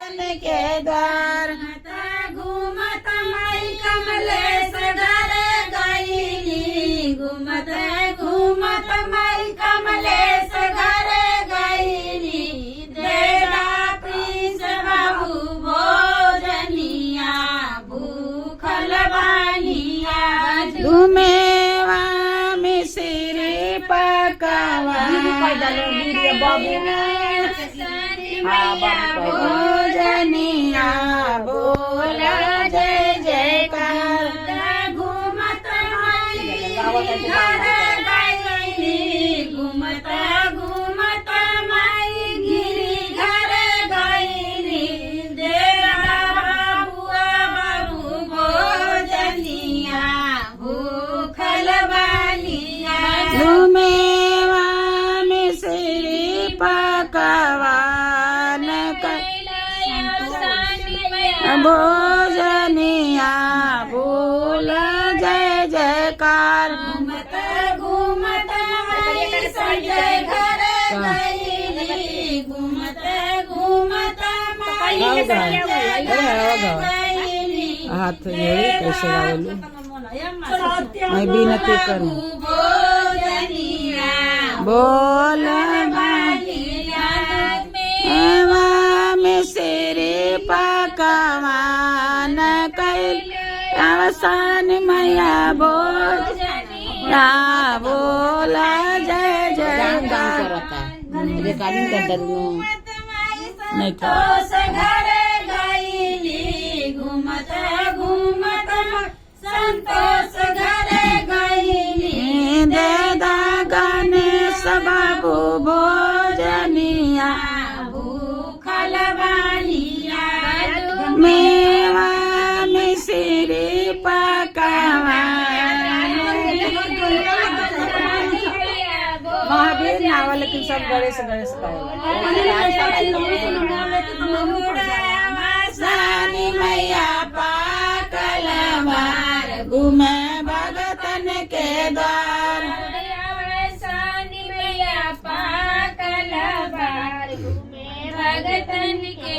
भगतन के द्वार घूमत माई कमलेश घर गईली घूमत घूमत माई कमलेश घर गईली देला प्रिंस बाबू भोजनिया भूखल बानिया घुमेवा मिश्री पकावा भोजनिया बोला जय जयकार घूमत माई घर गईली घूमत घूमत माई गिरी घर गईली देला बाबुआ बाबू भोजनिया भूखल बानिया घुमेवा मिश्री पकावा भोजनिया बोल जय जयकार घूमत घूमत माई संजय घर गईली घूमत घूमत माई संजय घर गईली हाथ जोड़ी कैसे गावलू मैं विनती करूं भोजनिया बोल बालिया एवा मिश्री पकवान कैल अवसान मैया बोल बोला जय जयकार संतोष घर गईली घूमत घूमत संतोष घर गईली दे दा गणेश बाबू भोजनिया भूखल बानिया मेवा मिश्री पकवान महावीर नावा लेकिन सब गणेश गणेश सानी मैया पाकल मार घूमे भगतन के द्वार भगतन के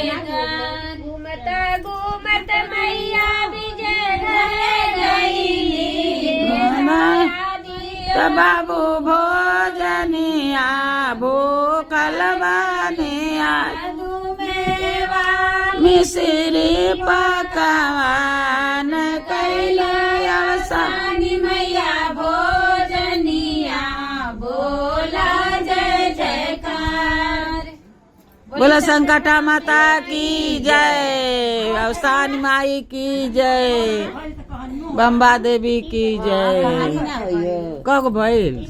घूमत घूमत मैया विजय घर गईली बाबू भोजनिया भूखल बानिया मिश्री पकवान कैल अवसान मैया भोजनिया बोला जय जयकार बोला संकटा माता की जय अवसान माई की जय बम्बा देवी की जय कब भइल